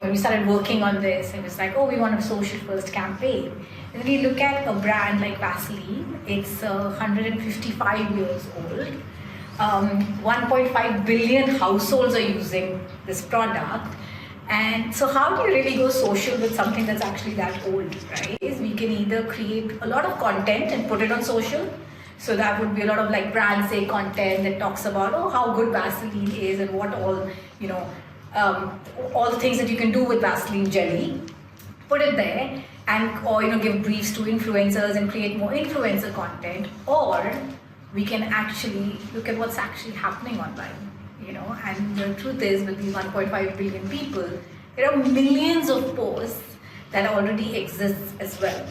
When we started working on this, it was like, oh, we want a social first campaign. And then we look at a brand like Vaseline. It's 155 years old. 1.5 billion households are using this product. And so how do you really go social with something that's actually that old, right? We can either create a lot of content and put it on social. So that would be a lot of like brand say content that talks about, oh, how good Vaseline is and what all, all the things that you can do with Vaseline jelly. Put it there and, or, give briefs to influencers and create more influencer content. Or we can actually look at what's actually happening online. And the truth is, with these 1.5 billion people, there are millions of posts that already exist as well,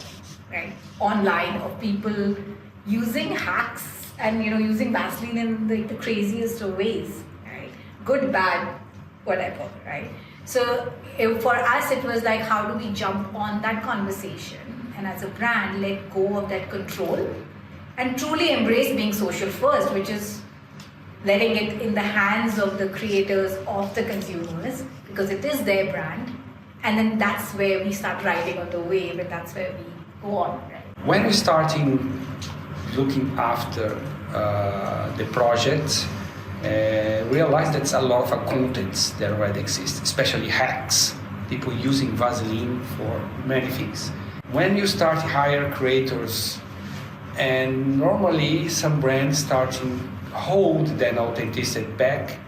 right? Online, of people using hacks and using Vaseline in the craziest of ways, right? Good, bad, whatever, right? So for us, it was like, how do we jump on that conversation and as a brand let go of that control and truly embrace being social first, which is letting it in the hands of the creators, of the consumers, because it is their brand. And then that's where we start riding on the wave, and that's where we go on. Right? When we starting looking after the project, realize that a lot of contents that already exist, especially hacks, people using Vaseline for many things. When you start hire creators, and normally some brands starting hold that authenticity back,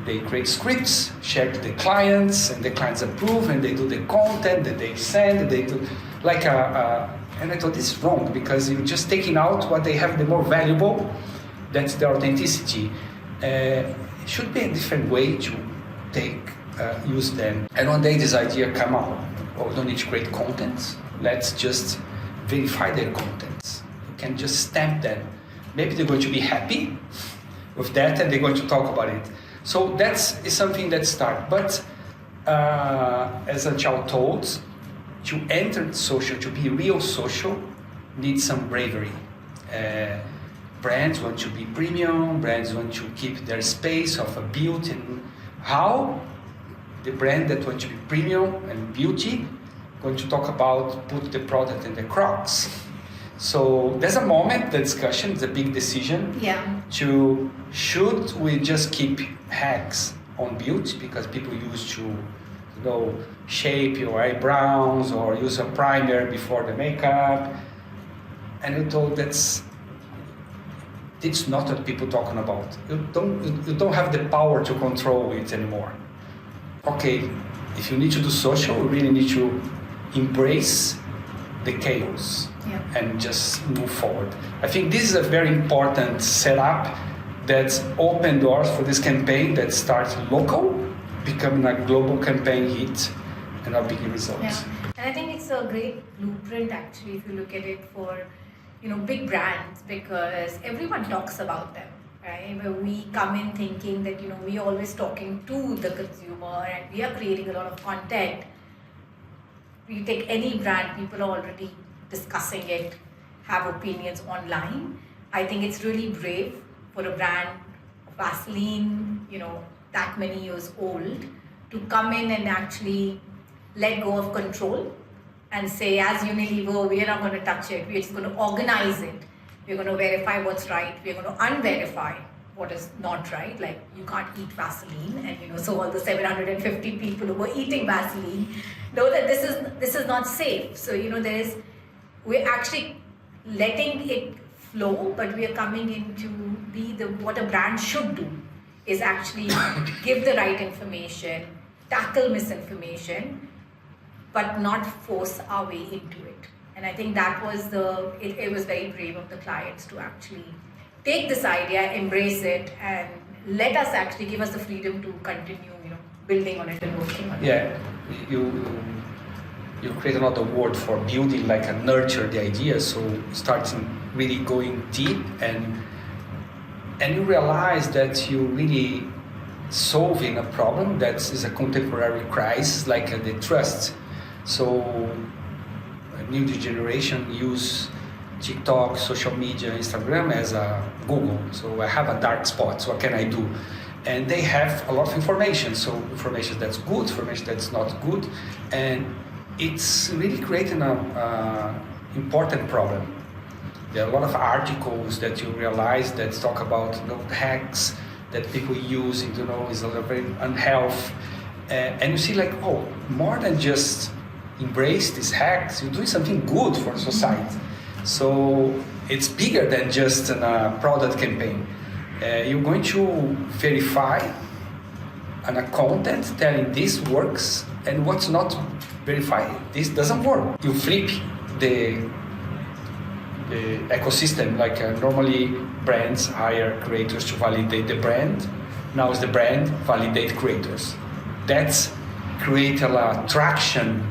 they create scripts, share to the clients, and the clients approve, and they do the content that they send, they do like and I thought this is wrong, because you're just taking out what they have the more valuable, that's the authenticity. It should be a different way to use them. And one day this idea came out, oh, we don't need to create contents, let's just verify their contents. You can just stamp them. Maybe they're going to be happy with that and they're going to talk about it. So that's something that starts. But as Aanchal told, to enter social, to be real social, needs some bravery. Brands want to be premium, brands want to keep their space of a beauty. And how the brand that wants to be premium and beauty going to talk about put the product in the Crocs. So there's a moment, the discussion, it's a big decision. Yeah. Should we just keep hacks on beauty because people used to, shape your eyebrows or use a primer before the makeup, and we told it's not what people talking about. You don't have the power to control it anymore. Okay, if you need to do social, you really need to embrace the chaos. Yeah. And just move forward. I think this is a very important setup that's opened doors for this campaign that starts local, becoming a global campaign hit, and are big results. Yeah. And I think it's a great blueprint actually, if you look at it, for big brands, because everyone talks about them, right? Where we come in thinking that we're always talking to the consumer and we are creating a lot of content. You take any brand, people are already discussing it, have opinions online. I think it's really brave for a brand, Vaseline, that many years old, to come in and actually let go of control and say, as Unilever, we are not going to touch it, we're just going to organize it. We're going to verify what's right, we're going to unverify what is not right, like you can't eat Vaseline, and so all the 750 people who were eating Vaseline know that this is not safe. So we're actually letting it flow, but we are coming in to be what a brand should do, is actually give the right information, tackle misinformation, but not force our way into it. And I think that was it was very brave of the clients to actually take this idea, embrace it, and let us actually give us the freedom to continue, building on it and working on it. Yeah, you create another word for building, like a nurture the idea. So starting really going deep, and you realize that you really solving a problem that is a contemporary crisis, like the trust. So a new generation use TikTok, social media, Instagram as a Google. So I have a dark spot, so what can I do? and they have a lot of information. So information that's good, information that's not good, and it's really creating a important problem. There are a lot of articles that you realize that talk about hacks that people use, is a very unhealthy, and you see like, oh, more than just embrace these hacks, you're doing something good for society. So it's bigger than just a product campaign. You're going to verify a content telling this works and what's not verified. This doesn't work. You flip the ecosystem, like normally brands hire creators to validate the brand. Now it's the brand validate creators. That's create a lot of traction,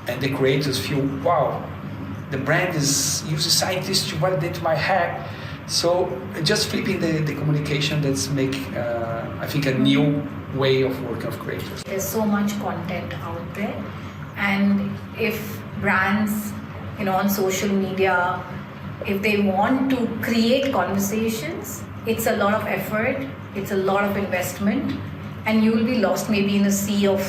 and the creators feel, wow, the brand is using scientists to validate my hack. So just flipping the communication, that's make I think a new way of working of creators. There's so much content out there, and if brands, on social media, if they want to create conversations, it's a lot of effort, it's a lot of investment, and you will be lost maybe in a sea of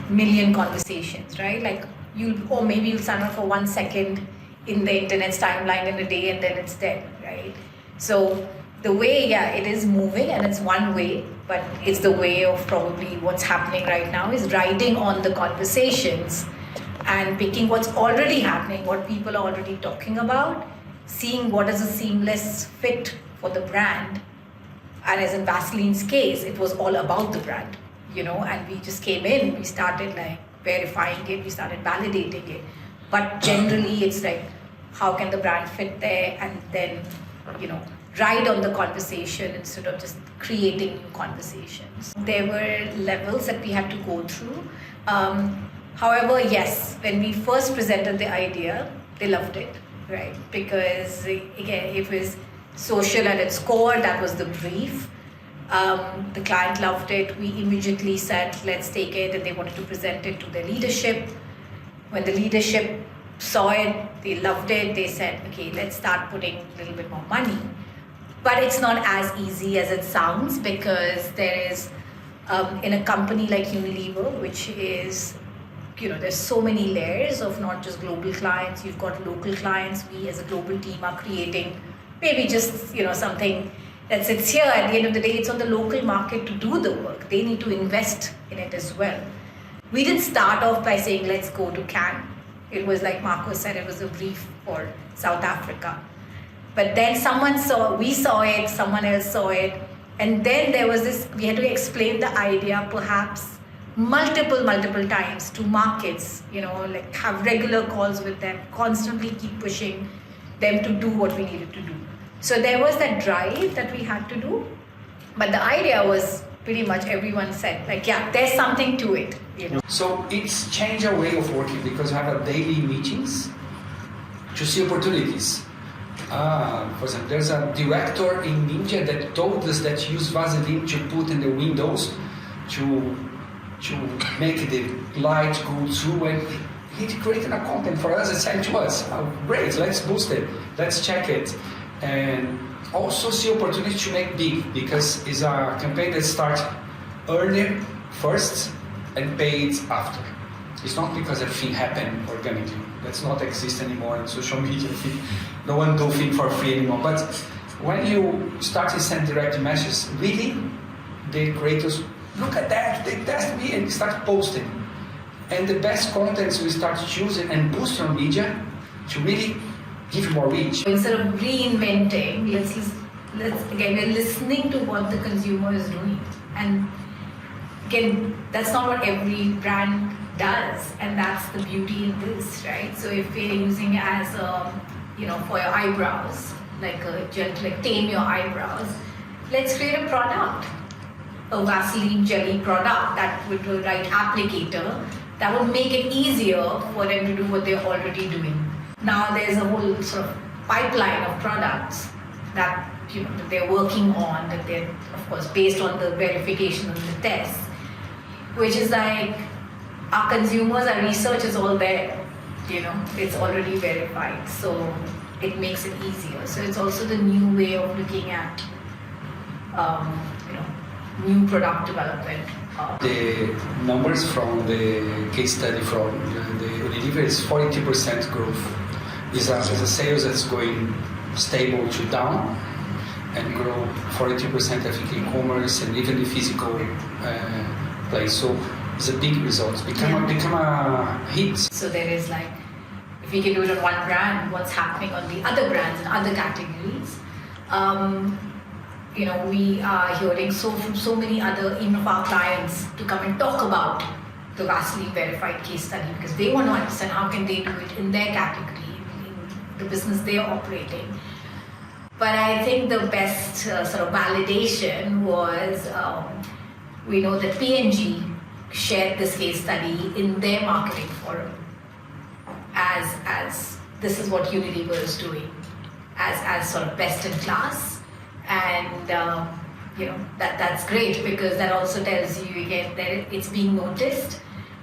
million conversations, right? Like maybe you'll sign up for 1 second in the internet's timeline in a day, and then it's dead, right? So the way, it is moving, and it's one way, but it's the way of probably what's happening right now is riding on the conversations and picking what's already happening, what people are already talking about, seeing what is a seamless fit for the brand. And as in Vaseline's case, it was all about the brand, and we just came in, we started like verifying it, we started validating it. But generally it's like, how can the brand fit there, and then, ride on the conversation instead of just creating new conversations. There were levels that we had to go through. However, yes, when we first presented the idea, they loved it, right? Because again, it was social at its core, that was the brief. The client loved it. We immediately said, let's take it, and they wanted to present it to their leadership. When the leadership saw it, they loved it. They said, okay, let's start putting a little bit more money. But it's not as easy as it sounds, because there is, in a company like Unilever, which is, there's so many layers of not just global clients, you've got local clients. We as a global team are creating maybe just, something that sits here. At the end of the day, it's on the local market to do the work. They need to invest in it as well. We didn't start off by saying, let's go to Cannes. It was like Marco said, it was a brief for South Africa. But then we saw it, someone else saw it. And then there was this, we had to explain the idea perhaps multiple times to markets, like have regular calls with them, constantly keep pushing them to do what we needed to do. So there was that drive that we had to do. But the idea was pretty much everyone said, like, yeah, there's something to it. So it's changed our way of working, because we have a daily meetings to see opportunities. For example, there's a director in India that told us that use Vaseline to put in the windows to make the light go through, and he created a content for us and sent to us. Oh, great, let's boost it, let's check it. And also see opportunity to make big, because it's a campaign that starts earlier first and paid after. It's not because everything happened organically. That's not exist anymore in social media. No one do things for free anymore. But when you start to send direct messages, really, the creators look at that, they test me, and start posting. And the best contents we start choosing and boost on media to really give more reach. Instead of reinventing, we're listening to what the consumer is doing. And again, that's not what every brand does, and that's the beauty in this, right? So if we're using it as for your eyebrows, like a gel to tame your eyebrows, let's create a product, a Vaseline jelly product that with the right applicator that would make it easier for them to do what they're already doing. Now there's a whole sort of pipeline of products that that they're working on, that they're of course based on the verification of the tests, which is like our consumers, our research is all there, it's already verified, so it makes it easier. So it's also the new way of looking at new product development? The numbers from the case study from the Unilever is 42% growth. Is a sales that's going stable to down and grow 42%, I think, e-commerce and even the physical place. So it's a big result. It's become a hit. So there is like, if we can do it on one brand, what's happening on the other brands and other categories? We are hearing from so many other, even of our clients, to come and talk about the Vaseline Verified case study because they want to understand how can they do it in their category, in the business they are operating. But I think the best sort of validation was, we know that P&G shared this case study in their marketing forum as this is what Unilever is doing as sort of best in class. And that's great because that also tells you again that it's being noticed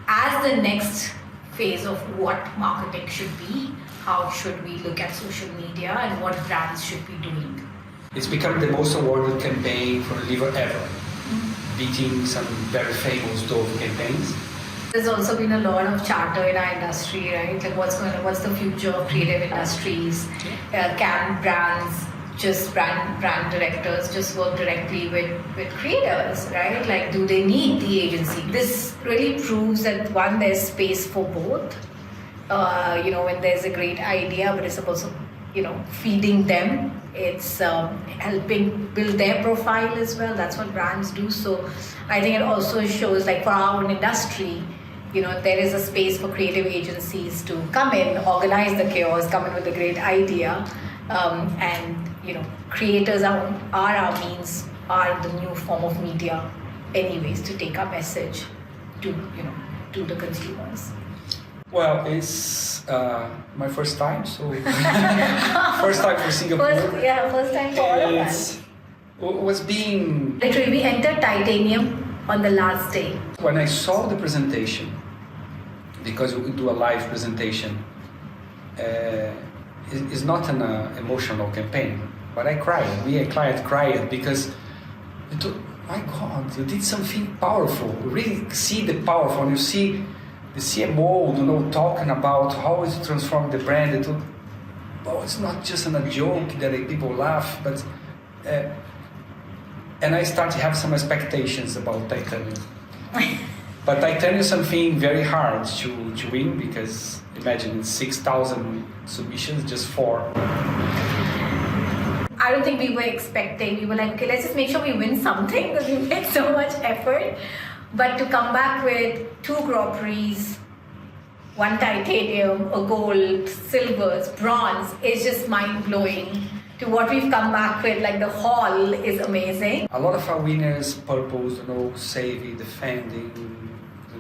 as the next phase of what marketing should be. How should we look at social media and what brands should be doing? It's become the most awarded campaign for Unilever ever, beating some very famous Dove campaigns. There's also been a lot of chatter in our industry, right? Like what's the future of creative industries? Can brands brand directors just work directly with creators, right? Like, do they need the agency? This really proves that one, there's space for both. When there's a great idea, but it's also, feeding them. It's helping build their profile as well. That's what brands do. So I think it also shows, like, for our own industry, there is a space for creative agencies to come in, organize the chaos, come in with a great idea, and creators are our means, are the new form of media anyways to take our message to the consumers. Well, it's my first time, so first time for Singapore. First time for all of us. Was being... Literally, we entered Titanium on the last day. When I saw the presentation, because we do a live presentation, it's not an emotional campaign, but I cried. Me, a client, cried because you thought, my God, you did something powerful. You really see the powerful, and you see the CMO, talking about how it transformed the brand. It thought, well, it's not just a joke that people laugh, but and I started to have some expectations about Titanium. But Titanium is something very hard to win because imagine 6,000 submissions just for. I don't think we were expecting. We were like, okay, let's just make sure we win something because we made so much effort. But to come back with 2 Grands Prix, 1 titanium, a gold, silvers, bronze is just mind-blowing. To what we've come back with, like the haul is amazing. A lot of our winners purpose, saving, defending,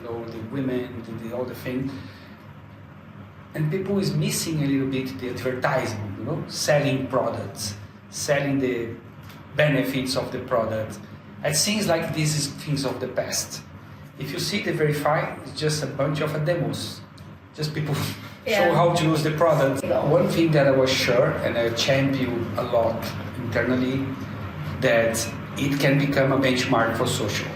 the women, all the things. And people is missing a little bit the advertisement, selling products, selling the benefits of the product. It seems like this is things of the past. If you see the Verified, it's just a bunch of demos. Just people show how to use the product. One thing that I was sure, and I championed a lot internally, that it can become a benchmark for social.